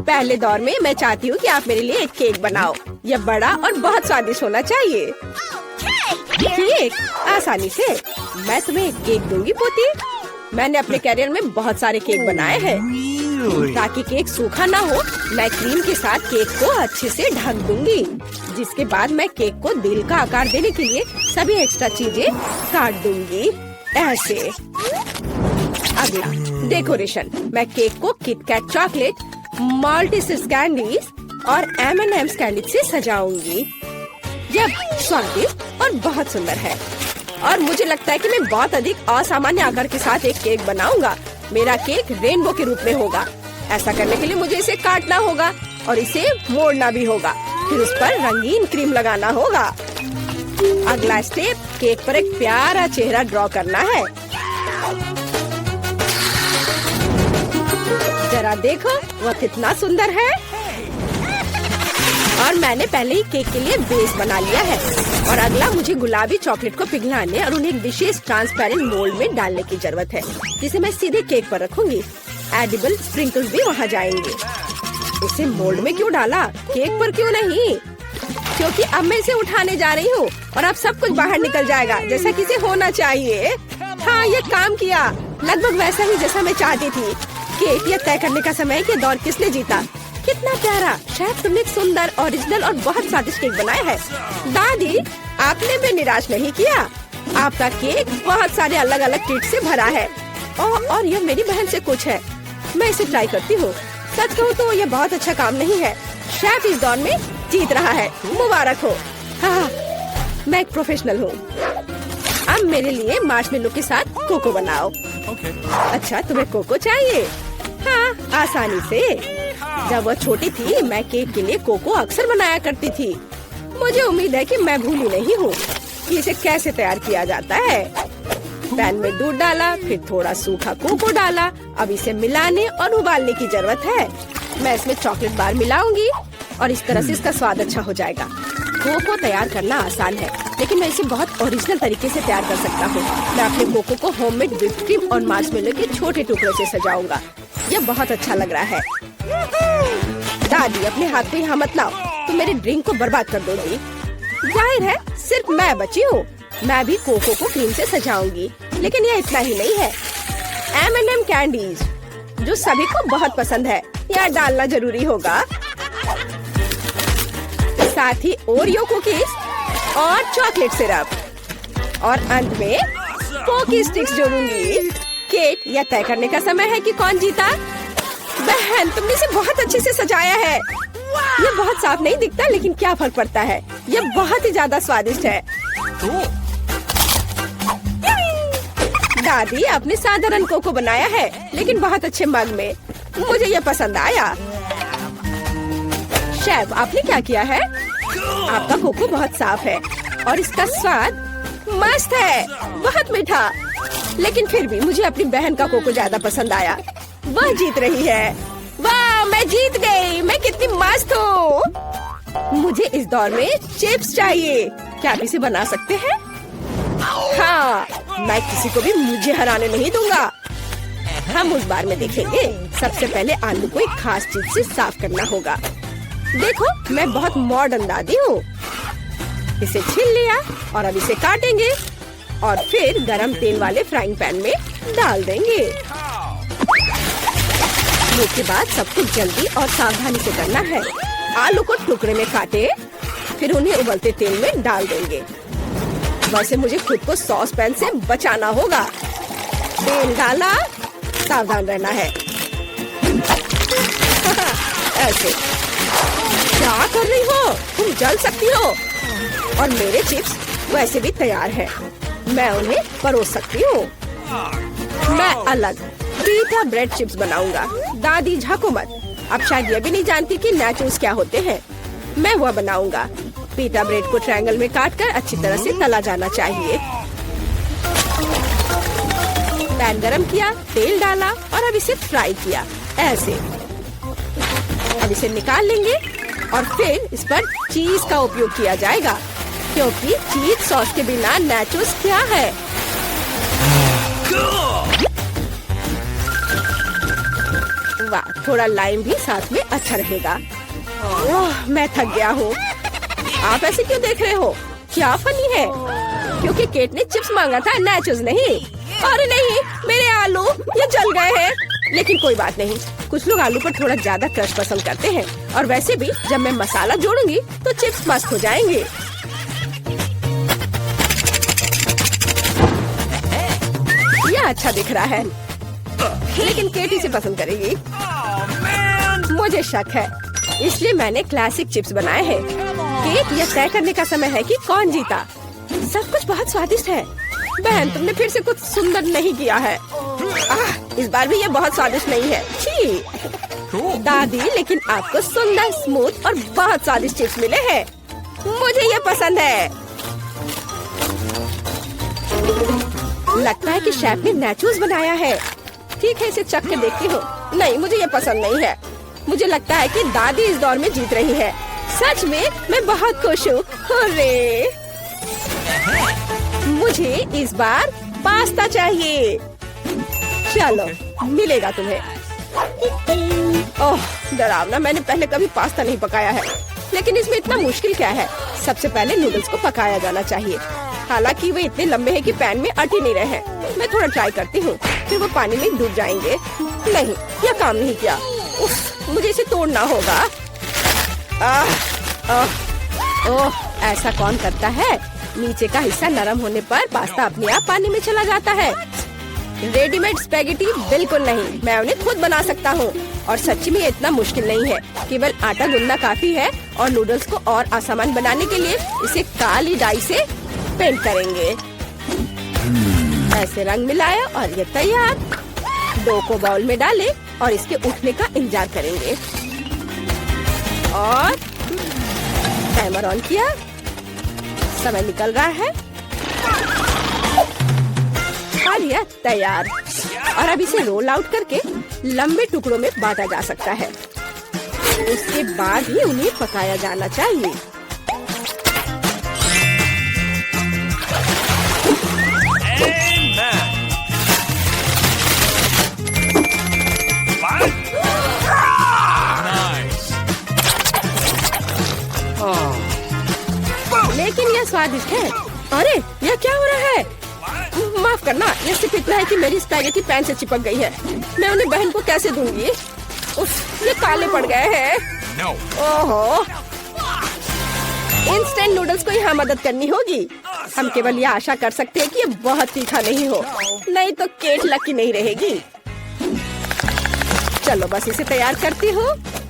पहले दौर में मैं चाहती हूँ कि आप मेरे लिए एक केक बनाओ। यह बड़ा और बहुत स्वादिष्ट होना चाहिए। केक आसानी से। मैं तुम्हें एक केक दूंगी पोती। मैंने अपने कैरियर में बहुत सारे केक बनाए हैं। ताकि केक सूखा ना हो, मैं क्रीम के साथ केक को अच्छे से ढक दूंगी। जिसके बाद मैं केक को दिल का आकार देने के लिए सभी एक्स्ट्रा चीजें काट दूंगी ऐसे। अगला डेकोरेशन। मैं केक को किटकैट चॉकलेट, मल्टीसिस कैंडीज और M&M's कैंडी से सजाऊंगी। यह स्वादिष्ट और बहुत सुंदर है। और मुझे लगता है कि मैं बहुत अधिक असामान्य आकार के साथ एक केक बनाऊंगा। मेरा केक रेनबो के रूप में होगा। ऐसा करने के लिए मुझे इसे काटना होगा और इसे मोड़ना भी होगा। फिर उस पर रंगीन क्रीम लगाना होगा। अगला स्टेप, केक पर एक प्यारा चेहरा ड्रॉ करना है। जरा देखो वह कितना सुंदर है। और मैंने पहले ही केक के लिए बेस बना लिया है। और अगला मुझे गुलाबी चॉकलेट को पिघलाने और उन्हें एक विशेष ट्रांसपेरेंट मोल्ड में डालने की जरूरत है, जिसे मैं सीधे केक पर रखूंगी। एडिबल स्प्रिंकल्स भी वहाँ जाएंगे। इसे मोल्ड में क्यों डाला, केक पर क्यों नहीं? क्योंकि अब मैं इसे उठाने जा रही हूँ और अब सब कुछ बाहर निकल जाएगा जैसा कि इसे होना चाहिए। हाँ, ये काम किया, लगभग वैसा ही जैसा मैं चाहती थी। केक यह तय करने का समय है कि दौर किसने जीता। कितना प्यारा। शायद तुमने एक सुंदर, ओरिजिनल और बहुत स्वादिष्ट केक बनाया है। दादी, आपने भी निराश नहीं किया। आपका केक बहुत सारे अलग अलग ट्रीट से भरा है। और यह मेरी बहन से कुछ है। मैं इसे ट्राई करती हूँ। सच कहूँ तो यह बहुत अच्छा काम नहीं है। शेफ इस दौर में जीत रहा है। मुबारक हो। हाँ, मैं एक प्रोफेशनल हूँ। अब मेरे लिए मार्शमेलो के साथ कोको बनाओ। अच्छा, तुम्हें कोको चाहिए? हाँ, आसानी से। जब वह छोटी थी मैं केक के लिए कोको अक्सर बनाया करती थी। मुझे उम्मीद है कि मैं भूली नहीं हूँ कि इसे कैसे तैयार किया जाता है। पैन में दूध डाला, फिर थोड़ा सूखा कोको डाला। अब इसे मिलाने और उबालने की जरूरत है। मैं इसमें चॉकलेट बार मिलाऊंगी और इस तरह से इसका स्वाद अच्छा हो जाएगा। कोको तैयार करना आसान है, लेकिन मैं इसे बहुत ओरिजिनल तरीके से तैयार कर सकता हूँ। मैं अपने कोको को होममेड व्हिप्ड क्रीम और मार्शमेलो के छोटे टुकड़ों से सजाऊंगा। यह बहुत अच्छा लग रहा है। दादी, अपने हाथ को यहाँ मत लाओ, तुम मेरे ड्रिंक को बर्बाद कर दोगी। जाहिर है सिर्फ मैं बची हूँ। मैं भी कोको को क्रीम से सजाऊंगी। लेकिन यह इतना ही नहीं है। M&M कैंडीज, जो सभी को बहुत पसंद है, यह डालना जरूरी होगा। साथ ही ओरियो कुकीज और चॉकलेट सिरप। और अंत में पोकी स्टिक्स जोड़ूंगी। केक, यह तय करने का समय है कि कौन जीता। बहन, तुमने इसे बहुत अच्छे से सजाया है। यह बहुत साफ नहीं दिखता, लेकिन क्या फर्क पड़ता है। यह बहुत ही ज्यादा स्वादिष्ट है। दादी, आपने साधारण कोको बनाया है, लेकिन बहुत अच्छे मग में। मुझे यह पसंद आया। शेफ, आपने क्या किया है? आपका कोको बहुत साफ है और इसका स्वाद मस्त है, बहुत मीठा। लेकिन फिर भी मुझे अपनी बहन का कोको ज्यादा पसंद आया। वह जीत रही है। वाह, मैं जीत गई। मैं कितनी मस्त हूँ। मुझे इस दौर में चिप्स चाहिए। क्या आप इसे बना सकते हैं? हाँ, मैं किसी को भी मुझे हराने नहीं दूंगा। हम उस बार में देखेंगे। सबसे पहले आलू को एक खास चीज से साफ करना होगा। देखो, मैं बहुत मॉडर्न दादी हूँ। इसे छील लिया और अब इसे काटेंगे और फिर गरम तेल वाले फ्राइंग पैन में डाल देंगे। इसके बाद सब कुछ जल्दी और सावधानी से करना है। आलू को टुकड़े में काटे, फिर उन्हें उबलते तेल में डाल देंगे। वैसे मुझे खुद को सॉस पैन से बचाना होगा। तेल डाला, सावधान रहना है। ऐसे। क्या कर रही हो? तुम जल सकती हो। और मेरे चिप्स वैसे भी तैयार हैं। मैं उन्हें परोस सकती हूँ। मैं अलग पीटा ब्रेड चिप्स बनाऊंगा। दादी, झाको मत। अब शायद ये भी नहीं जानती कि नाचोस क्या होते हैं। मैं वह बनाऊंगा। पीटा ब्रेड को ट्रायंगल में काटकर अच्छी तरह से तला जाना चाहिए। पैन गरम किया, तेल डाला और अब इसे फ्राई किया ऐसे। अब इसे निकाल लेंगे और फिर इस पर चीज का उपयोग किया जाएगा, क्योंकि चीज सॉस के बिना नाचोस क्या है। वाह, थोड़ा लाइम भी साथ में अच्छा रहेगा। ओह, मैं थक गया हूँ। आप ऐसे क्यों देख रहे हो? क्या फनी है? क्योंकि केट ने चिप्स मांगा था, नाचोस नहीं। अरे नहीं, मेरे आलू ये जल गए हैं। लेकिन कोई बात नहीं, कुछ लोग आलू पर थोड़ा ज्यादा क्रश पसंद करते हैं। और वैसे भी जब मैं मसाला जोड़ूंगी तो चिप्स मस्त हो जाएंगे। यह अच्छा दिख रहा है, लेकिन केट इसे पसंद करेगी। मुझे शक है, इसलिए मैंने क्लासिक चिप्स बनाए हैं। केट, यह तय करने का समय है कि कौन जीता। सब कुछ बहुत स्वादिष्ट है। बहन, तुमने फिर से कुछ सुंदर नहीं किया है। इस बार भी ये बहुत स्वादिष्ट नहीं है। छी दादी, लेकिन आपको सुंदर, स्मूथ और बहुत स्वादिष्ट चिप्स मिले हैं। मुझे ये पसंद है। लगता है कि शेफ ने नाचोस बनाया है। ठीक है, इसे चख के देखती हूँ। नहीं, मुझे ये पसंद नहीं है। मुझे लगता है कि दादी इस दौर में जीत रही है। सच में मैं बहुत खुश हूँ। अरे मुझे इस बार पास्ता चाहिए। चलो, मिलेगा तुम्हें। ओह डरावना, मैंने पहले कभी पास्ता नहीं पकाया है। लेकिन इसमें इतना मुश्किल क्या है? सबसे पहले नूडल्स को पकाया जाना चाहिए। हालांकि वे इतने लंबे हैं कि पैन में अट ही नहीं रहे हैं। मैं थोड़ा ट्राई करती हूँ, फिर वो पानी में डूब जाएंगे। नहीं, यह काम नहीं किया। उफ, मुझे इसे तोड़ना होगा। ओह, ऐसा कौन करता है? नीचे का हिस्सा नरम होने पर पास्ता अपने आप पानी में चला जाता है। रेडीमेड स्पैगेटी बिल्कुल नहीं, मैं उन्हें खुद बना सकता हूँ। और सच्ची में ये इतना मुश्किल नहीं है। केवल आटा गूंदना काफी है। और नूडल्स को और आसान बनाने के लिए इसे काली डाई से पेंट करेंगे। ऐसे रंग मिलाया और ये तैयार। डो को बाउल में डालें और इसके उठने का इंतजार करेंगे। और टाइमर ऑन किया। समय निकल रहा है और यह तैयार। और अब इसे रोल आउट करके लंबे टुकड़ों में बांटा जा सकता है। उसके बाद ही उन्हें पकाया जाना चाहिए। लेकिन यह स्वादिष्ट है। अरे यह क्या हो रहा है? माफ करना, यह सिर्फ इतना है कि मेरी स्पैगेटी पैन से चिपक गई है। मैं उन्हें बहन को कैसे दूंगी? उफ, ये काले पड़ गए हैं। ओहो, इंस्टेंट नूडल्स को यहाँ मदद करनी होगी। हम केवल यह आशा कर सकते हैं कि ये बहुत तीखा नहीं हो, नहीं तो केट लकी नहीं रहेगी। चलो बस इसे तैयार करती हूँ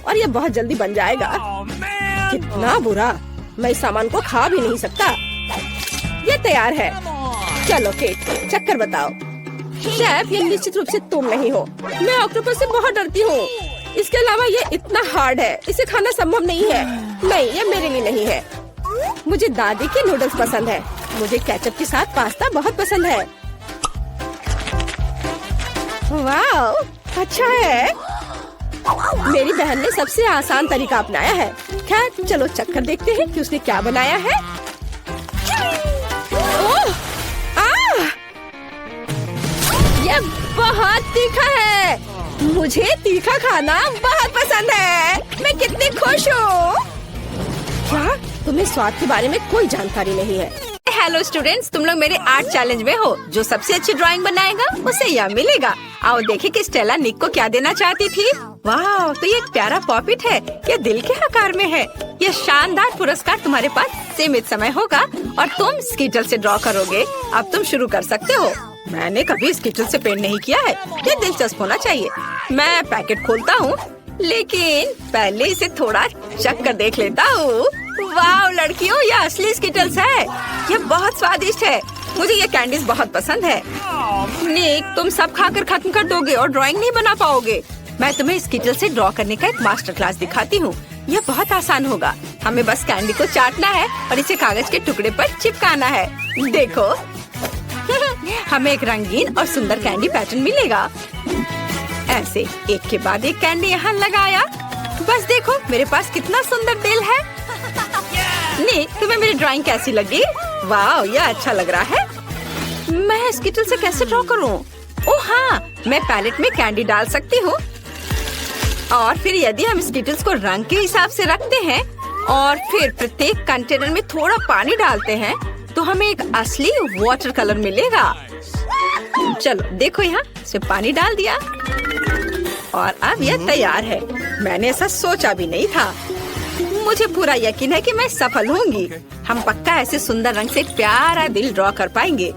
और ये बहुत जल्दी बन जाएगा। कितना बुरा, मैं इस सामान को खा भी नहीं सकता। ये तैयार है। चलो केट, चक्कर बताओ। शेफ, ये निश्चित रूप से तुम नहीं हो। मैं ऑक्टोपस से बहुत डरती हूँ। इसके अलावा ये इतना हार्ड है, इसे खाना संभव नहीं है। नहीं, ये मेरे लिए नहीं है। मुझे दादी के नूडल्स पसंद है। मुझे केचप के साथ पास्ता बहुत पसंद है। वाह, अच्छा है। मेरी बहन ने सबसे आसान तरीका अपनाया है। खैर, चलो चक्कर देखते हैं कि उसने क्या बनाया है। ओह, ये बहुत तीखा है। मुझे तीखा खाना बहुत पसंद है। मैं कितनी खुश हूँ। क्या तुम्हें स्वाद के बारे में कोई जानकारी नहीं है? हेलो स्टूडेंट्स, तुम लोग मेरे आर्ट चैलेंज में हो। जो सबसे अच्छी ड्राइंग बनाएगा उसे यह मिलेगा। आओ देखें कि स्टेला निक को क्या देना चाहती थी। वाह, तो ये एक प्यारा पॉपिट है। ये दिल के आकार में है। यह शानदार पुरस्कार तुम्हारे पास सीमित समय होगा और तुम स्कीटल से ड्रॉ करोगे। अब तुम शुरू कर सकते हो। मैंने कभी स्कीटल से पेंट नहीं किया है। ये दिलचस्प होना चाहिए। मैं पैकेट खोलता हूँ, लेकिन पहले इसे थोड़ा चख कर देख लेता हूँ। वाह लड़कियों, ये असली स्कीटल्स है। ये बहुत स्वादिष्ट है। मुझे ये कैंडीज बहुत पसंद है। निक, तुम सब खाकर खत्म कर दोगे और ड्राइंग नहीं बना पाओगे। मैं तुम्हें स्कीटल से ड्रॉ करने का एक मास्टर क्लास दिखाती हूँ। यह बहुत आसान होगा। हमें बस कैंडी को चाटना है और इसे कागज के टुकड़े पर चिपकाना है। देखो हमें एक रंगीन और सुंदर कैंडी पैटर्न मिलेगा। ऐसे एक के बाद एक कैंडी यहाँ लगाया। बस देखो मेरे पास कितना सुंदर दिल है। निक, तुम्हें मेरी ड्राइंग कैसी लगी? वाह, यह अच्छा लग रहा है। मैं स्कीटल से कैसे ड्रॉ करूं? ओह हाँ, मैं पैलेट में कैंडी डाल सकती हूँ। और फिर यदि हम स्किटल्स को रंग के हिसाब से रखते हैं और फिर प्रत्येक कंटेनर में थोड़ा पानी डालते हैं तो हमें एक असली वाटर कलर मिलेगा। चलो देखो, यहाँ से पानी डाल दिया और अब यह तैयार है। मैंने ऐसा सोचा भी नहीं था। मुझे पूरा यकीन है कि मैं सफल होंगी। हम पक्का ऐसे सुंदर रंग से एक प्यारा दिल ड्रॉ कर पाएंगे।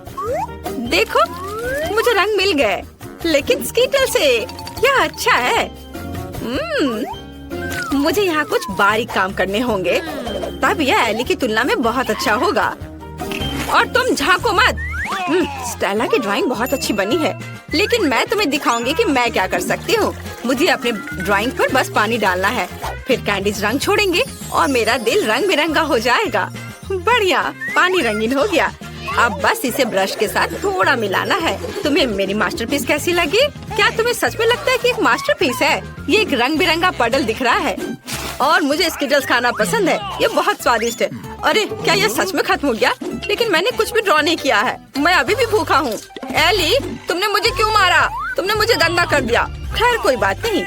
देखो, मुझे रंग मिल गए, लेकिन स्कीटल से यह अच्छा है। मुझे यहाँ कुछ बारीक काम करने होंगे, तब यह एली की तुलना में बहुत अच्छा होगा। और तुम झांको मत। स्टेला की ड्राइंग बहुत अच्छी बनी है, लेकिन मैं तुम्हें दिखाऊंगी कि मैं क्या कर सकती हूँ। मुझे अपने ड्राइंग पर बस पानी डालना है, फिर कैंडीज रंग छोड़ेंगे और मेरा दिल रंग बिरंगा हो जाएगा। बढ़िया, पानी रंगीन हो गया। अब बस इसे ब्रश के साथ थोड़ा मिलाना है। तुम्हें मेरी मास्टरपीस कैसी लगी? क्या तुम्हें सच में लगता है कि एक मास्टरपीस है? ये एक रंग बिरंगा पडल दिख रहा है और मुझे स्किटल्स खाना पसंद है। ये बहुत स्वादिष्ट है। अरे, क्या ये सच में खत्म हो गया? लेकिन मैंने कुछ भी ड्रॉ नहीं किया है। मैं अभी भी भूखा हूँ। एली, तुमने मुझे क्यों मारा? तुमने मुझे गंदा कर दिया। खैर कोई बात नहीं।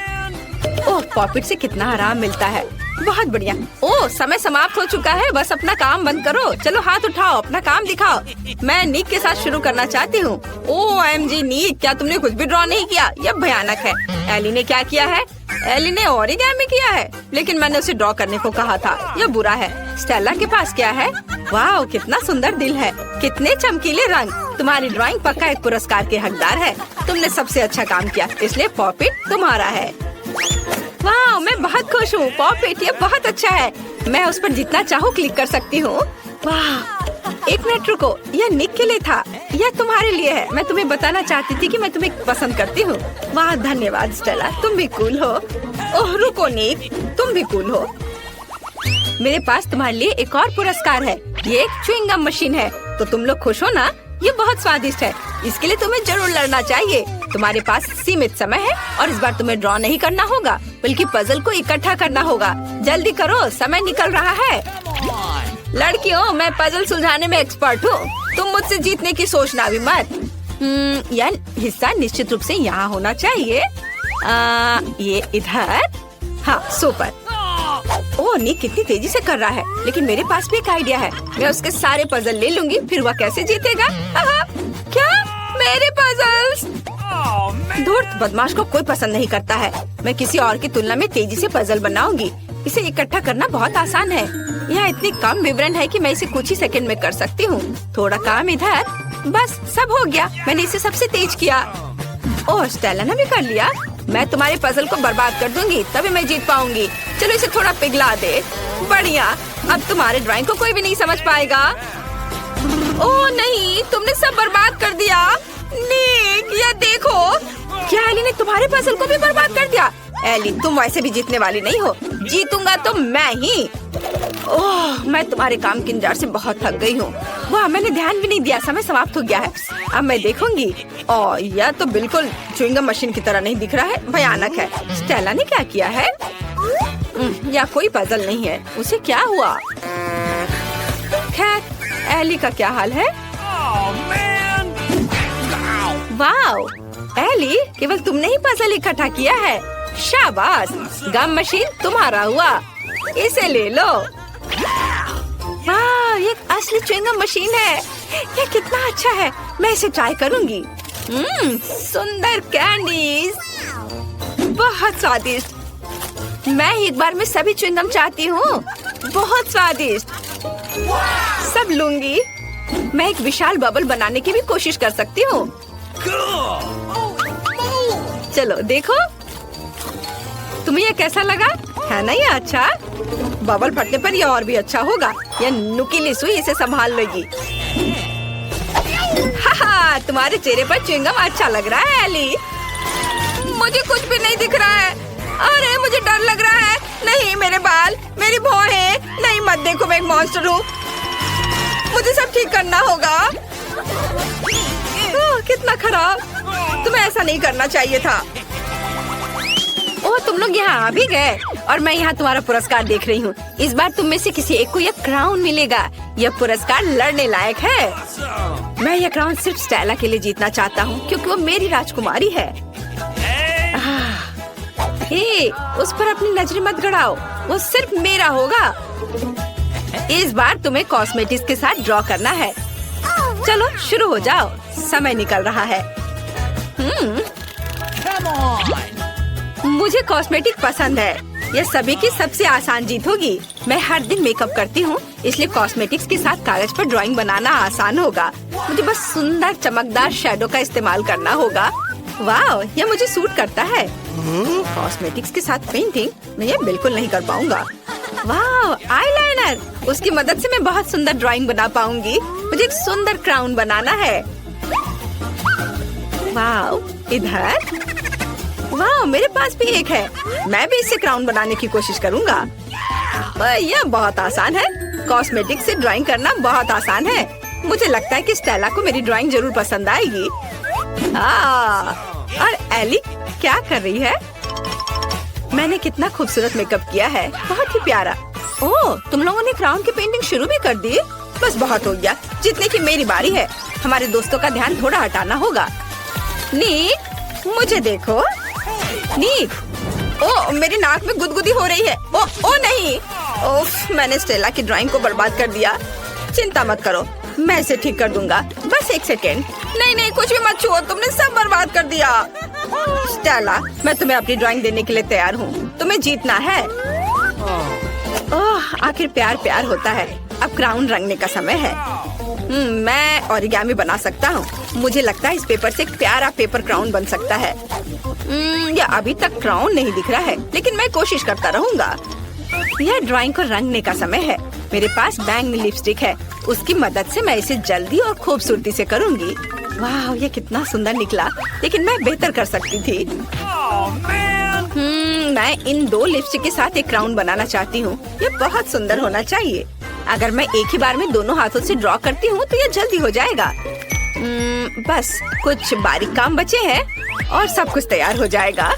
ओह, पॉपिट से कितना आराम मिलता है। बहुत बढ़िया। ओह, समय समाप्त हो चुका है। बस अपना काम बंद करो। चलो हाथ उठाओ, अपना काम दिखाओ। मैं निक के साथ शुरू करना चाहती हूँ। OMG निक, क्या तुमने कुछ भी ड्रॉ नहीं किया? यह भयानक है। एली ने क्या किया है? एली ने ओरिगामी किया है, लेकिन मैंने उसे ड्रॉ करने को कहा था। यह बुरा है। स्टेला के पास क्या है? वाह, कितना सुंदर दिल है, कितने चमकीले रंग। तुम्हारी ड्राइंग पक्का एक पुरस्कार के हकदार है। तुमने सबसे अच्छा काम किया, इसलिए पॉपिट तुम्हारा है। वाह, मैं बहुत खुश हूँ। पॉपिट, ये बहुत अच्छा है। मैं उस पर जितना चाहूँ क्लिक कर सकती हूँ। वाह, एक मिनट रुको, यह निक के लिए था, यह तुम्हारे लिए है। मैं तुम्हें बताना चाहती थी कि मैं तुम्हें पसंद करती हूँ। वाह, धन्यवाद स्टेला, तुम भी कूल हो। ओह रुको निक, तुम भी कूल हो। मेरे पास तुम्हारे लिए एक और पुरस्कार है। ये एक च्युइंगम मशीन है। तो तुम लोग खुश हो ना? ये बहुत स्वादिष्ट है। इसके लिए तुम्हें जरूर लड़ना चाहिए। तुम्हारे पास सीमित समय है और इस बार तुम्हें ड्रॉ नहीं करना होगा, बल्कि पजल को इकट्ठा करना होगा। जल्दी करो, समय निकल रहा है। लड़कियों, मैं पजल सुलझाने में एक्सपर्ट हूँ। तुम मुझसे जीतने की सोचना भी मत। यह हिस्सा निश्चित रूप से यहाँ होना चाहिए। ये इधर। हाँ, सुपर। ओह, निक कितनी तेजी से कर रहा है। लेकिन मेरे पास भी एक आइडिया है। मैं उसके सारे पजल ले लूंगी, फिर वह कैसे जीतेगा? क्या? मेरे पजल्स? धूर्त बदमाश को कोई पसंद नहीं करता है। मैं किसी और की तुलना में तेजी से पजल बनाऊंगी। इसे इकट्ठा करना बहुत आसान है। यहाँ इतनी कम विवरण है कि मैं इसे कुछ ही सेकंड में कर सकती हूँ। थोड़ा काम इधर, बस सब हो गया। मैंने इसे सबसे तेज किया। ओह, स्टेला ने भी कर लिया। मैं तुम्हारे पजल को बर्बाद कर दूंगी, तभी मैं जीत पाऊंगी। चलो इसे थोड़ा पिघला दे। बढ़िया, अब तुम्हारे ड्राइंग को कोई भी नहीं समझ पाएगा। ओह नहीं, तुमने सब बर्बाद कर दिया। निक, ये देखो। क्या एली ने तुम्हारे पजल को भी बर्बाद कर दिया? एली, तुम वैसे भी जीतने वाली नहीं हो। जीतूंगा तो मैं ही। ओह, मैं तुम्हारे काम के इंतजार से बहुत थक गई हूँ। वाह, मैंने ध्यान भी नहीं दिया। समय समाप्त हो गया है। अब मैं देखूंगी। ओह, यह तो बिल्कुल च्युइंगम मशीन की तरह नहीं दिख रहा है। भयानक है। स्टेला ने क्या किया है? या कोई पजल नहीं है। उसे क्या हुआ? खैर, एली का क्या हाल है? वाओ, एली, केवल तुमने ही पजल इकट्ठा किया है। शाबाश, गम मशीन तुम्हारा हुआ। इसे ले लो। वाह, ये असली च्युइंगम मशीन है। ये कितना अच्छा है। मैं इसे ट्राई करूंगी। सुंदर कैंडीज, बहुत स्वादिष्ट। मैं एक बार में सभी च्युइंगम चाहती हूँ। बहुत स्वादिष्ट। सब लूंगी। मैं एक विशाल बबल बनाने की भी कोशिश कर सकती हूँ। चलो देखो, तुम्हें ये कैसा लगा? है ना ये अच्छा? बबल फटने पर ये और भी अच्छा होगा। यह नुकीली सुई इसे संभाल लेगी। हाहा, तुम्हारे चेहरे पर च्युइंगम अच्छा लग रहा है एली। मुझे कुछ भी नहीं दिख रहा है। अरे, मुझे डर लग रहा है। नहीं, मेरे बाल, मेरी भौहें। नहीं, मत देखो, मैं एक मॉन्स्टर हूँ। मुझे सब ठीक करना होगा। कितना खराब। तुम्हें ऐसा नहीं करना चाहिए था। ओह, तुम लोग यहाँ आ भी गए और मैं यहाँ तुम्हारा पुरस्कार देख रही हूँ। इस बार तुम में से किसी एक को यह क्राउन मिलेगा। यह पुरस्कार लड़ने लायक है। मैं यह क्राउन सिर्फ स्टेला के लिए जीतना चाहता हूँ, क्योंकि वो मेरी राजकुमारी है। हे, उस पर अपनी नजर मत गड़ाओ, वो सिर्फ मेरा होगा। इस बार तुम्हें कॉस्मेटिक्स के साथ ड्रॉ करना है। चलो शुरू हो जाओ, समय निकल रहा है। मुझे कॉस्मेटिक पसंद है। यह सभी की सबसे आसान जीत होगी। मैं हर दिन मेकअप करती हूँ, इसलिए कॉस्मेटिक्स के साथ कागज पर ड्राइंग बनाना आसान होगा। मुझे बस सुंदर चमकदार शैडो का इस्तेमाल करना होगा। वाह, यह मुझे सूट करता है। कॉस्मेटिक्स के साथ पेंटिंग मैं ये बिल्कुल नहीं कर पाऊंगा। वाह, आईलाइनर, उसकी मदद से मैं बहुत सुंदर ड्राइंग बना पाऊंगी। मुझे एक सुंदर क्राउन बनाना है। वाह, इधर, वाह, मेरे पास भी एक है। मैं भी इससे क्राउन बनाने की कोशिश करूंगा। यह बहुत आसान है। कॉस्मेटिक से ड्राइंग करना बहुत आसान है। मुझे लगता है कि स्टेला को मेरी ड्राइंग जरूर पसंद आएगी। और एली क्या कर रही है? मैंने कितना खूबसूरत मेकअप किया है, बहुत ही प्यारा। ओह, तुम लोगों ने क्राउन की पेंटिंग शुरू भी कर दी? बस बहुत हो गया, जितने की मेरी बारी है। हमारे दोस्तों का ध्यान थोड़ा हटाना होगा। नीक, मुझे देखो। नीक, ओ, मेरी नाक में गुदगुदी हो रही है। ओ नहीं, ओफ, मैंने स्टेला की ड्राइंग को बर्बाद कर दिया। चिंता मत करो, मैं इसे ठीक कर दूंगा। बस एक सेकेंड। नहीं, कुछ भी मत छुओ, तुमने सब बर्बाद कर दिया। स्टेला, मैं तुम्हें अपनी ड्राइंग देने के लिए तैयार हूँ। तुम्हें जीतना है। ओह, आखिर प्यार प्यार होता है। अब क्राउन रंगने का समय है। मैं ओरिगामी बना सकता हूँ। मुझे लगता है इस पेपर से एक प्यारा पेपर क्राउन बन सकता है। यह अभी तक क्राउन नहीं दिख रहा है, लेकिन मैं कोशिश करता रहूंगा। यह ड्राइंग को रंगने का समय है। मेरे पास बैंग लिपस्टिक है, उसकी मदद से मैं इसे जल्दी और खूबसूरती से करूंगी। वाह, ये कितना सुंदर निकला, लेकिन मैं बेहतर कर सकती थी। मैं इन दो लिपस्टिक के साथ एक क्राउन बनाना चाहती हूँ। ये बहुत सुंदर होना चाहिए। अगर मैं एक ही बार में दोनों हाथों से ड्रॉ करती हूँ तो ये जल्दी हो जाएगा। बस कुछ बारीक काम बचे हैं और सब कुछ तैयार हो जाएगा।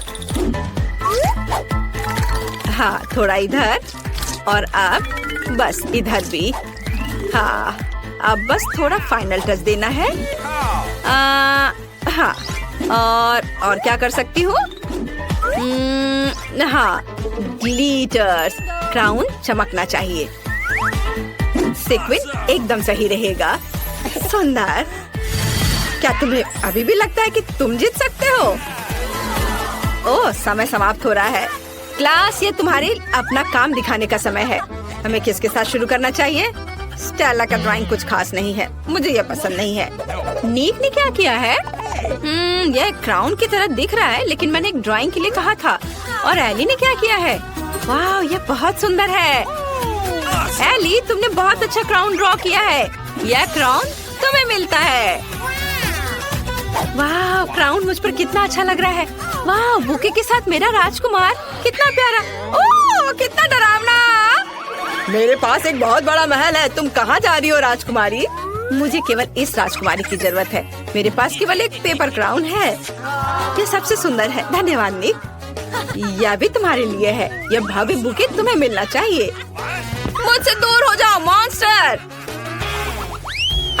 हाँ, थोड़ा इधर और अब बस इधर भी। हाँ, अब बस थोड़ा फाइनल टच देना है। हाँ, और क्या कर सकती हूँ? हाँ, ग्लिटर्स। क्राउन चमकना चाहिए। सीक्वेंस एकदम सही रहेगा। सुंदर। क्या तुम्हें अभी भी लगता है कि तुम जीत सकते हो? ओह, समय समाप्त हो रहा है। क्लास, ये तुम्हारे अपना काम दिखाने का समय है। हमें किसके साथ शुरू करना चाहिए? स्टेला का ड्राइंग कुछ खास नहीं है, मुझे ये पसंद नहीं है। नीक ने क्या किया है? यह क्राउन की तरह दिख रहा है, लेकिन मैंने एक ड्राइंग के लिए कहा था। और एली ने क्या किया है? वाह, यह बहुत सुंदर है। एली, तुमने बहुत अच्छा क्राउन ड्रॉ किया है। यह क्राउन तुम्हें मिलता है। वाह, क्राउन मुझ पर कितना अच्छा लग रहा है। वाह, बुके के साथ मेरा राजकुमार, कितना प्यारा। ओह, कितना डरावना। मेरे पास एक बहुत बड़ा महल है। तुम कहाँ जा रही हो राजकुमारी? मुझे केवल इस राजकुमारी की जरूरत है। मेरे पास केवल एक पेपर क्राउन है। ये सबसे सुंदर है। धन्यवाद नीक। यह भी तुम्हारे लिए है। यह भव्य बुके तुम्हें मिलना चाहिए। मुझसे दूर हो जाओ मॉन्स्टर।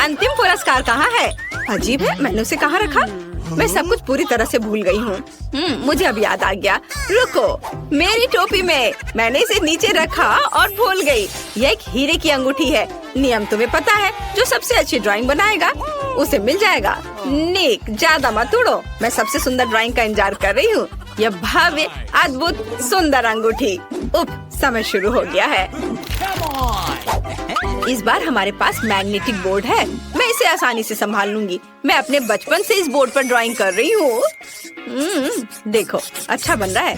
अंतिम पुरस्कार कहाँ है? अजीब है, मैंने उसे कहाँ रखा? मैं सब कुछ पूरी तरह से भूल गई हूँ। मुझे अब याद आ गया। रुको, मेरी टोपी में मैंने इसे नीचे रखा और भूल गई। यह एक हीरे की अंगूठी है। नियम तुम्हें पता है, जो सबसे अच्छी ड्राइंग बनाएगा उसे मिल जाएगा। नीक, ज्यादा मत उड़ो। मैं सबसे सुंदर ड्राइंग का इंतजार कर रही हूँ। यह भव्य, अद्भुत, सुंदर अंगूठी। उप, समय शुरू हो गया है। इस बार हमारे पास मैग्नेटिक बोर्ड है। मैं इसे आसानी से संभाल लूंगी। मैं अपने बचपन से इस बोर्ड पर ड्राइंग कर रही हूँ। देखो, अच्छा बन रहा है।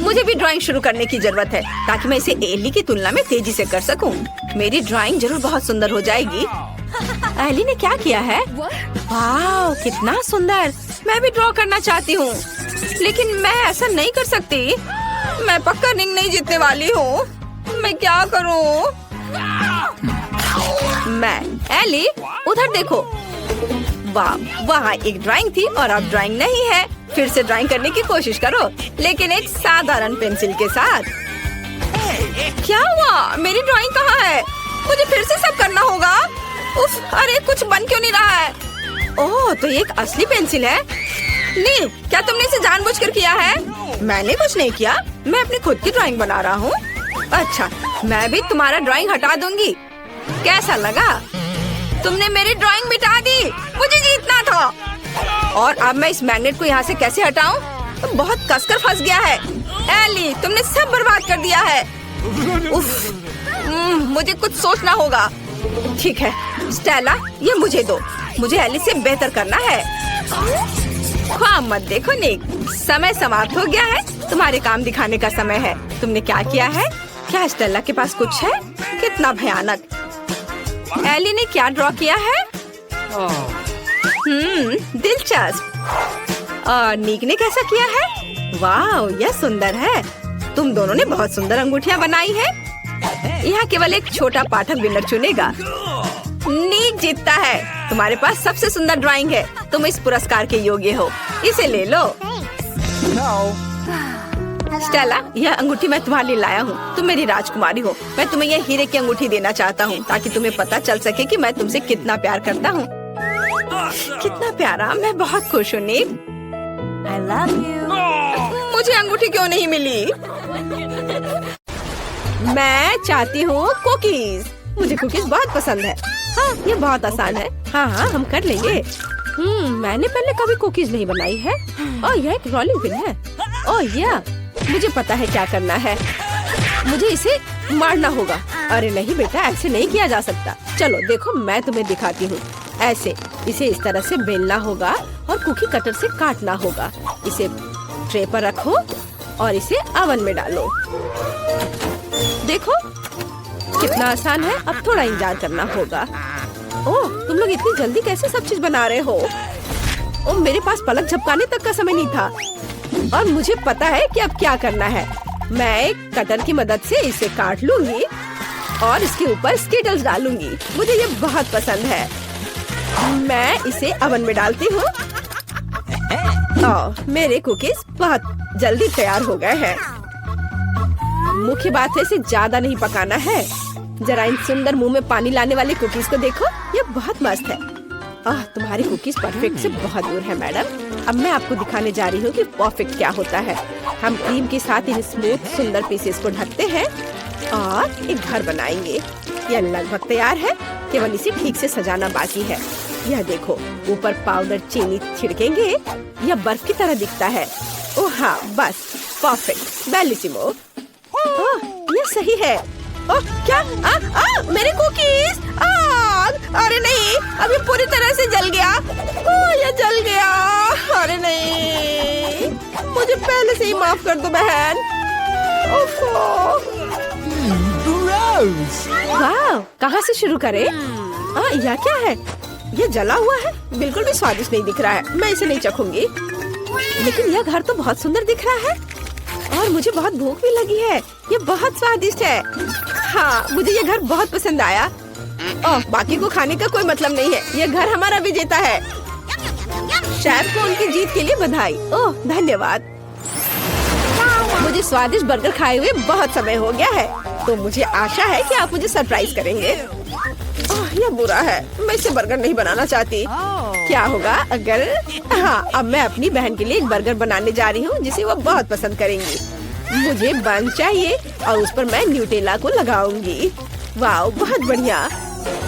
मुझे भी ड्राइंग शुरू करने की जरूरत है, ताकि मैं इसे एली की तुलना में तेजी से कर सकूं। मेरी ड्राइंग जरूर बहुत सुंदर हो जाएगी। एली ने क्या किया है? वाह, कितना सुंदर। मैं भी ड्रॉ करना चाहती हूँ, लेकिन मैं ऐसा नहीं कर सकती। मैं पक्का रिंग नहीं जीतने वाली हूँ। मैं क्या करूँ? एली, उधर देखो। वाह, वहाँ एक ड्राइंग थी और अब ड्राइंग नहीं है। फिर से ड्राइंग करने की कोशिश करो, लेकिन एक साधारण पेंसिल के साथ। क्या हुआ? मेरी ड्राइंग कहाँ है? मुझे फिर से सब करना होगा। उफ, अरे कुछ बन क्यों नहीं रहा है? ओह, तो ये एक असली पेंसिल है। नील, क्या तुमने इसे जानबूझकर किया है? मैंने कुछ नहीं किया, मैं अपनी खुद की ड्राइंग बना रहा हूँ। अच्छा, मैं भी तुम्हारा ड्राइंग हटा दूंगी। कैसा लगा? तुमने मेरी ड्राइंग मिटा दी। मुझे जीतना था। और अब मैं इस मैग्नेट को यहाँ से कैसे हटाऊं? तो बहुत कसकर फंस गया है। एली, तुमने सब बर्बाद कर दिया है। उफ, मुझे कुछ सोचना होगा। ठीक है स्टेला, ये मुझे दो। मुझे एली से बेहतर करना है। ख्वाब मत देखो निक, समय समाप्त हो गया है। तुम्हारे काम दिखाने का समय है। तुमने क्या किया है? क्या स्टेला के पास कुछ है? कितना भयानक। एली ने क्या ड्रॉ किया है? दिलचस्प। और नीक ने कैसा किया है? वाह, यह सुंदर है। तुम दोनों ने बहुत सुंदर अंगूठियाँ बनाई है। यहाँ केवल एक छोटा पाठक विनर चुनेगा। नीक जीतता है। तुम्हारे पास सबसे सुंदर ड्राइंग है। तुम इस पुरस्कार के योग्य हो। इसे ले लो। स्टेला, यह अंगूठी मैं तुम्हारे लिए लाया हूँ। तुम मेरी राजकुमारी हो। मैं तुम्हें यह हीरे की अंगूठी देना चाहता हूँ ताकि तुम्हें पता चल सके कि मैं तुमसे कितना प्यार करता हूँ। कितना प्यारा, मैं बहुत खुश हूँ नीक। I love you. मुझे अंगूठी क्यों नहीं मिली? मैं चाहती हूँ कुकीज। मुझे कुकीज बहुत पसंद है। हाँ, ये बहुत आसान है। हाँ हाँ, हम कर लेंगे। मैंने पहले कभी कुकीज नहीं बनाई है। और यह एक रोलिंग पिन है। ओह या, मुझे पता है क्या करना है। मुझे इसे मारना होगा। अरे नहीं बेटा, ऐसे नहीं किया जा सकता। चलो देखो, मैं तुम्हें दिखाती हूँ। ऐसे इसे इस तरह से बेलना होगा और कुकी कटर से काटना होगा। इसे ट्रे पर रखो और इसे ओवन में डालो। देखो कितना आसान है। अब थोड़ा इंतजार करना होगा। ओह, तुम लोग इतनी जल्दी कैसे सब चीज बना रहे हो? ओह, मेरे पास पलक झपकाने तक का समय नहीं था। और मुझे पता है कि अब क्या करना है। मैं एक कटर की मदद से इसे काट लूंगी और इसके ऊपर स्किटल्स डालूंगी। मुझे ये बहुत पसंद है। मैं इसे ओवन में डालती हूँ। मेरे कुकीज बहुत जल्दी तैयार हो गए हैं। मुख्य बात है, इसे ज्यादा नहीं पकाना है। जरा इन सुंदर मुंह में पानी लाने वाले कुकीज को देखो, ये बहुत मस्त है। तुम्हारी कुकीज परफेक्ट से बहुत दूर है मैडम। अब मैं आपको दिखाने जा रही हूँ कि परफेक्ट क्या होता है। हम क्रीम के साथ इन स्मूथ सुंदर पीसेस को ढकते हैं और एक घर बनाएंगे। यह लगभग तैयार है, केवल इसे ठीक से सजाना बाकी है। यह देखो, ऊपर पाउडर चीनी छिड़केंगे। यह बर्फ की तरह दिखता है। ओह हाँ, बस परफेक्ट, बेलिसिमो। ये सही है। ओह क्या? मेरे कुकीज! अरे नहीं, अभी पूरी तरह से जल गया। ये जल गया। अरे नहीं, मुझे पहले से ही माफ कर दो बहन। वाह, कहाँ से शुरू करें? यह क्या है? ये जला हुआ है, बिल्कुल भी स्वादिष्ट नहीं दिख रहा है। मैं इसे नहीं चखूंगी। लेकिन यह घर तो बहुत सुंदर दिख रहा है और मुझे बहुत भूख भी लगी है। ये बहुत स्वादिष्ट है। हाँ, मुझे ये घर बहुत पसंद आया। बाकी को खाने का कोई मतलब नहीं है। ये घर हमारा विजेता है। शेफ को उनकी जीत के लिए बधाई। ओह धन्यवाद। मुझे स्वादिष्ट बर्गर खाए हुए बहुत समय हो गया है, तो मुझे आशा है कि आप मुझे सरप्राइज करेंगे। यह बुरा है, मैं इसे बर्गर नहीं बनाना चाहती। क्या होगा अगर? हाँ, अब मैं अपनी बहन के लिए एक बर्गर बनाने जा रही हूँ जिसे वो बहुत पसंद करेंगी। मुझे बन चाहिए और उस पर मैं न्यूटेला को लगाऊंगी। वाह, बहुत बढ़िया।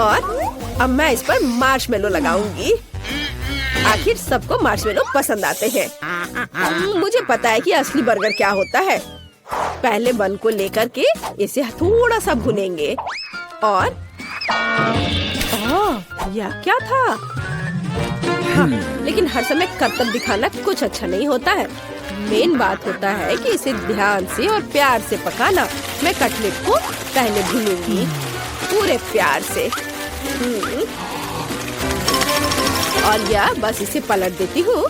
और अब मैं इस पर मार्शमेलो लगाऊंगी। आखिर सबको मार्शमेलो पसंद आते हैं। मुझे पता है कि असली बर्गर क्या होता है। पहले बन को लेकर के इसे थोड़ा सा भुनेंगे और यह क्या था? हाँ, लेकिन हर समय करतब दिखाना कुछ अच्छा नहीं होता है। मेन बात होता है कि इसे ध्यान से और प्यार से पकाना। मैं कटलेट को पहले भूनूंगी पूरे प्यार से। और यह बस इसे पलट देती हूँ।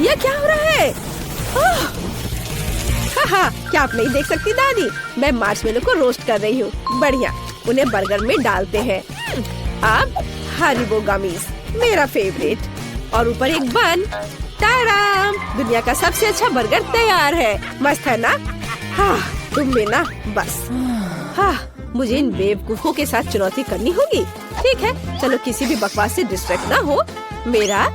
यह क्या हो रहा है? हाँ, क्या आप नहीं देख सकती दादी? मैं मार्शमेलो को रोस्ट कर रही हूँ। बढ़िया, उन्हें बर्गर में डालते हैं। अब हरीबो गमीज, मेरा फेवरेट। और ऊपर एक बन। ताराम, दुनिया का सबसे अच्छा बर्गर तैयार है। मस्त है ना? हाँ, तुम में ना बस। हाँ, मुझे इन बेवकूफों के साथ चुनौती करनी होगी। ठीक है, चलो किसी भी बकवास से डिस्ट्रैक्ट ना हो। मेरा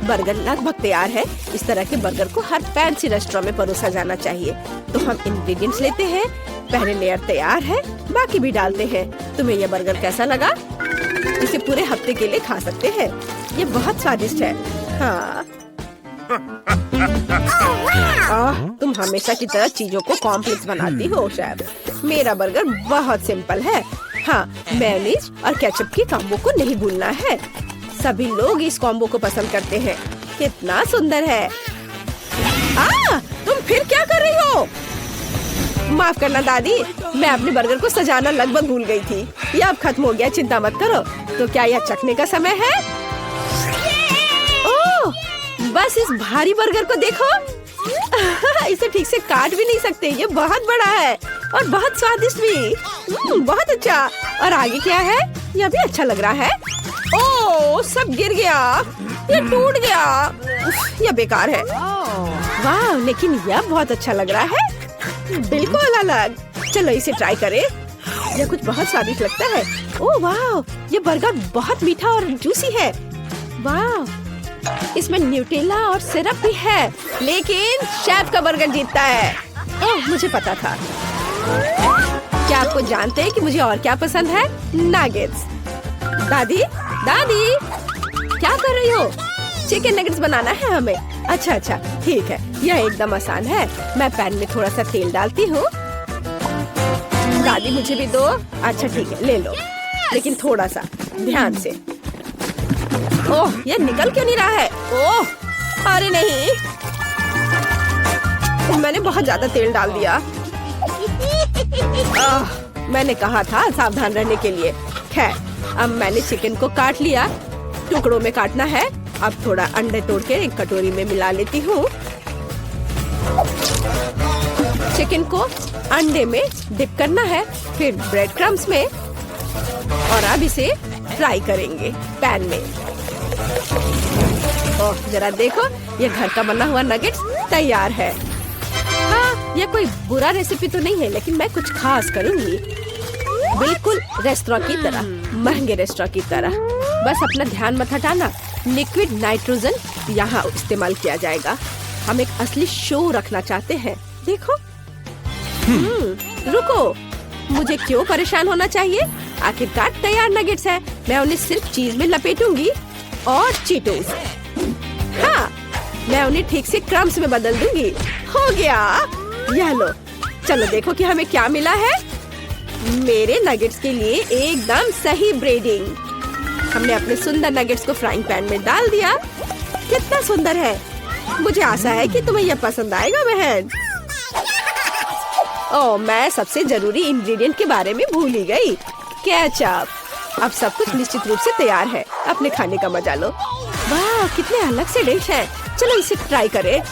बर्गर लगभग तैयार है। इस तरह के बर्गर को हर फैंसी रेस्टोरेंट में परोसा जाना चाहिए। तो हम इंग्रेडिएंट्स लेते हैं। पहले लेयर तैयार है, बाकी भी डालते हैं। तुम्हें यह बर्गर कैसा लगा? इसे पूरे हफ्ते के लिए खा सकते हैं। ये बहुत स्वादिष्ट है। हाँ। तुम हमेशा की तरह चीजों को कॉम्प्लेक्स बनाती हो शेफ। मेरा बर्गर बहुत सिंपल है। हाँ, मेयोनीज और केचप की कॉम्बो को नहीं भूलना है। सभी लोग इस कॉम्बो को पसंद करते हैं। कितना सुंदर है। तुम फिर क्या कर रही हो? माफ करना दादी, मैं अपने बर्गर को सजाना लगभग भूल गई थी। ये अब खत्म हो गया, चिंता मत करो। तो क्या यह चखने का समय है? ओह, बस इस भारी बर्गर को देखो। इसे ठीक से काट भी नहीं सकते। ये बहुत बड़ा है और बहुत स्वादिष्ट भी। बहुत अच्छा। और आगे क्या है? यह भी अच्छा लग रहा है। ओह, सब गिर गया। ये टूट गया। यह बेकार है। वाह, लेकिन यह बहुत अच्छा लग रहा है। बिल्कुल अलग। चलो इसे ट्राई करें। यह कुछ बहुत स्वादिष्ट लगता है। ओह वाह, ये बर्गर बहुत मीठा और जूसी है। वाह, इसमें न्यूटेला और सिरप भी है। लेकिन शेफ का बर्गर जीतता है। ओह, मुझे पता था। क्या आपको जानते हैं कि मुझे और क्या पसंद है? नगेट्स। दादी, दादी, क्या कर रही हो? चिकन नगेट्स बनाना है हमें। अच्छा अच्छा, ठीक है। यह एकदम आसान है। मैं पैन में थोड़ा सा तेल डालती हूँ। दादी, मुझे भी दो। अच्छा ठीक है, ले लो, लेकिन थोड़ा सा ध्यान से। ओह, ये निकल क्यों नहीं रहा है? ओह, अरे नहीं, मैंने बहुत ज्यादा तेल डाल दिया। मैंने कहा था सावधान रहने के लिए। खैर, अब मैंने चिकन को काट लिया। टुकड़ों में काटना है। अब थोड़ा अंडे तोड़ के एक कटोरी में मिला लेती हूँ। चिकन को अंडे में डिप करना है, फिर ब्रेड क्रम्स में, और अब इसे फ्राई करेंगे पैन में। ओह, जरा देखो, ये घर का बना हुआ नगेट्स तैयार है। हाँ, ये कोई बुरा रेसिपी तो नहीं है, लेकिन मैं कुछ खास करूंगी। बिल्कुल रेस्टोरेंट की तरह, महंगे रेस्टोरेंट की तरह। बस अपना ध्यान मत हटाना। लिक्विड नाइट्रोजन यहाँ इस्तेमाल किया जाएगा। हम एक असली शो रखना चाहते हैं। देखो। रुको, मुझे क्यों परेशान होना चाहिए? आखिरकार तैयार नगेट्स है। मैं उन्हें सिर्फ चीज में लपेटूंगी और चीटोस। हाँ, मैं उन्हें ठीक से क्रम्स में बदल दूंगी। हो गया। यह लो, चलो देखो कि हमें क्या मिला है। मेरे नगेट्स के लिए एकदम सही ब्रेडिंग। हमने अपने सुंदर नगेट्स को फ्राइंग पैन में डाल दिया। कितना सुंदर है। मुझे आशा है कि तुम्हें यह पसंद आएगा बहन। ओह, मैं सबसे जरूरी इंग्रेडिएंट के बारे में भूल ही गई, केचप। अब सब कुछ निश्चित रूप से तैयार है। अपने खाने का मजा लो। वाह, कितने अलग से डिश है। चलो इसे ट्राई करें।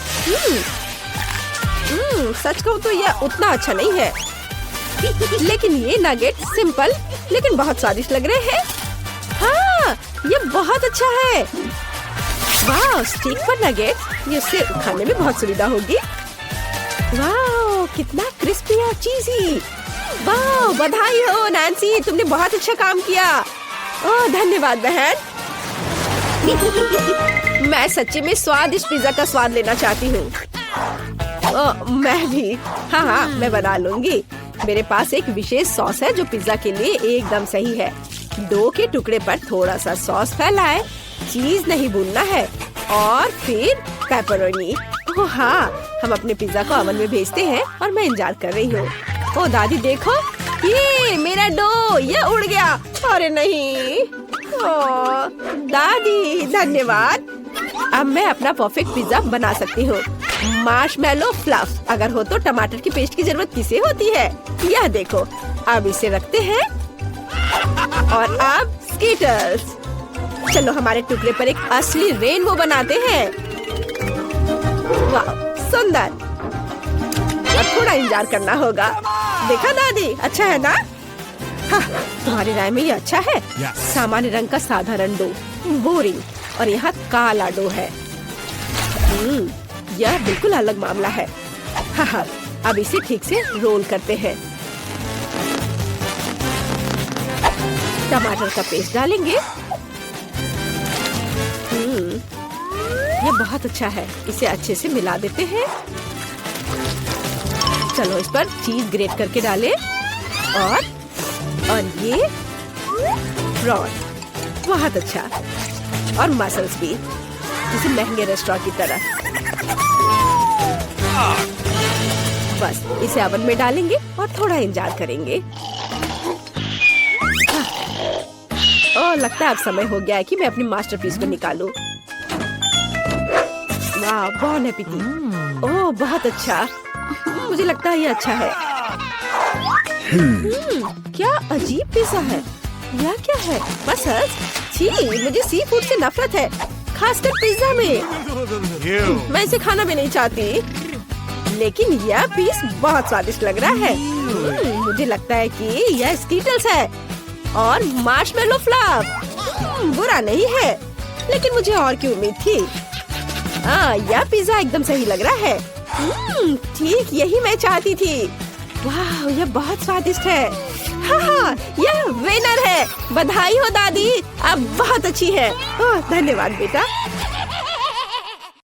सच कहूँ तो यह उतना अच्छा नहीं है, लेकिन ये नगेट सिंपल लेकिन बहुत स्वादिष्ट लग रहे हैं। हाँ, ये बहुत अच्छा है। वाह, स्टिक पर नगेट, ये इससे खाने में बहुत सुविधा होगी। वाह, कितना क्रिस्पी और चीज़ी। वाह, बधाई हो नैन्सी, तुमने बहुत अच्छा काम किया। ओह, धन्यवाद बहन। मैं सच्ची में स्वादिष्ट पिज्जा का स्वाद लेना चाहती हूँ। मैं भी। हाँ, मैं बना लूंगी। मेरे पास एक विशेष सॉस है जो पिज्जा के लिए एकदम सही है। डो के टुकड़े पर थोड़ा सा सॉस फैलाए, चीज नहीं भूनना है, और फिर पेपरोनी। ओह हाँ, हम अपने पिज्जा को ओवन में भेजते हैं और मैं इंतजार कर रही हूँ। ओ दादी देखो, ये मेरा डो, ये उड़ गया। अरे नहीं। ओ दादी, धन्यवाद। अब मैं अपना परफेक्ट पिज्जा बना सकती हूँ। मार्शमैलो फ्लफ अगर हो तो टमाटर की पेस्ट की जरूरत किसे होती है? यह देखो। अब इसे रखते हैं और अब स्कीटर्स। चलो हमारे टुकड़े पर एक असली रेनबो बनाते हैं। वाह, सुंदर। अब थोड़ा इंतजार करना होगा। देखा दादी, अच्छा है ना? हाँ, तुम्हारी राय में ये अच्छा है? सामान्य रंग का साधारण डो, बोरिंग, और यहाँ काला डो है। यह बिल्कुल अलग मामला है। हाँ, अब इसे ठीक से रोल करते हैं। टमाटर का पेस्ट डालेंगे। ये बहुत अच्छा है, इसे अच्छे से मिला देते हैं। चलो इस पर चीज ग्रेट करके डालें और ये प्रॉन, बहुत अच्छा, और मसल्स भी, जैसे महंगे रेस्टोरेंट की तरह। बस इसे ओवन में डालेंगे और थोड़ा इंतजार करेंगे। ओह, लगता है अब समय हो गया है कि मैं अपनी मास्टरपीस को निकालूं। वाह, बहुत एपिटी। ओह, बहुत अच्छा, मुझे लगता है ये अच्छा है। क्या अजीब पिज़्ज़ा है, यह क्या है? मसल्स? छी, मुझे सी फूड से नफरत है, खासकर पिज़्ज़ा में। मैं इसे खाना भी नहीं चाहती, लेकिन यह पीस बहुत स्वादिष्ट लग रहा है। मुझे लगता है कि यह स्कीटल्स है और मार्शमेलो फ्लफ। बुरा नहीं है, लेकिन मुझे और की उम्मीद थी। यह पिज़्ज़ा एकदम सही लग रहा है। ठीक यही मैं चाहती थी। वाह, यह बहुत स्वादिष्ट है। हाँ, यह विनर है। बधाई हो दादी, आप बहुत अच्छी है। धन्यवाद बेटा।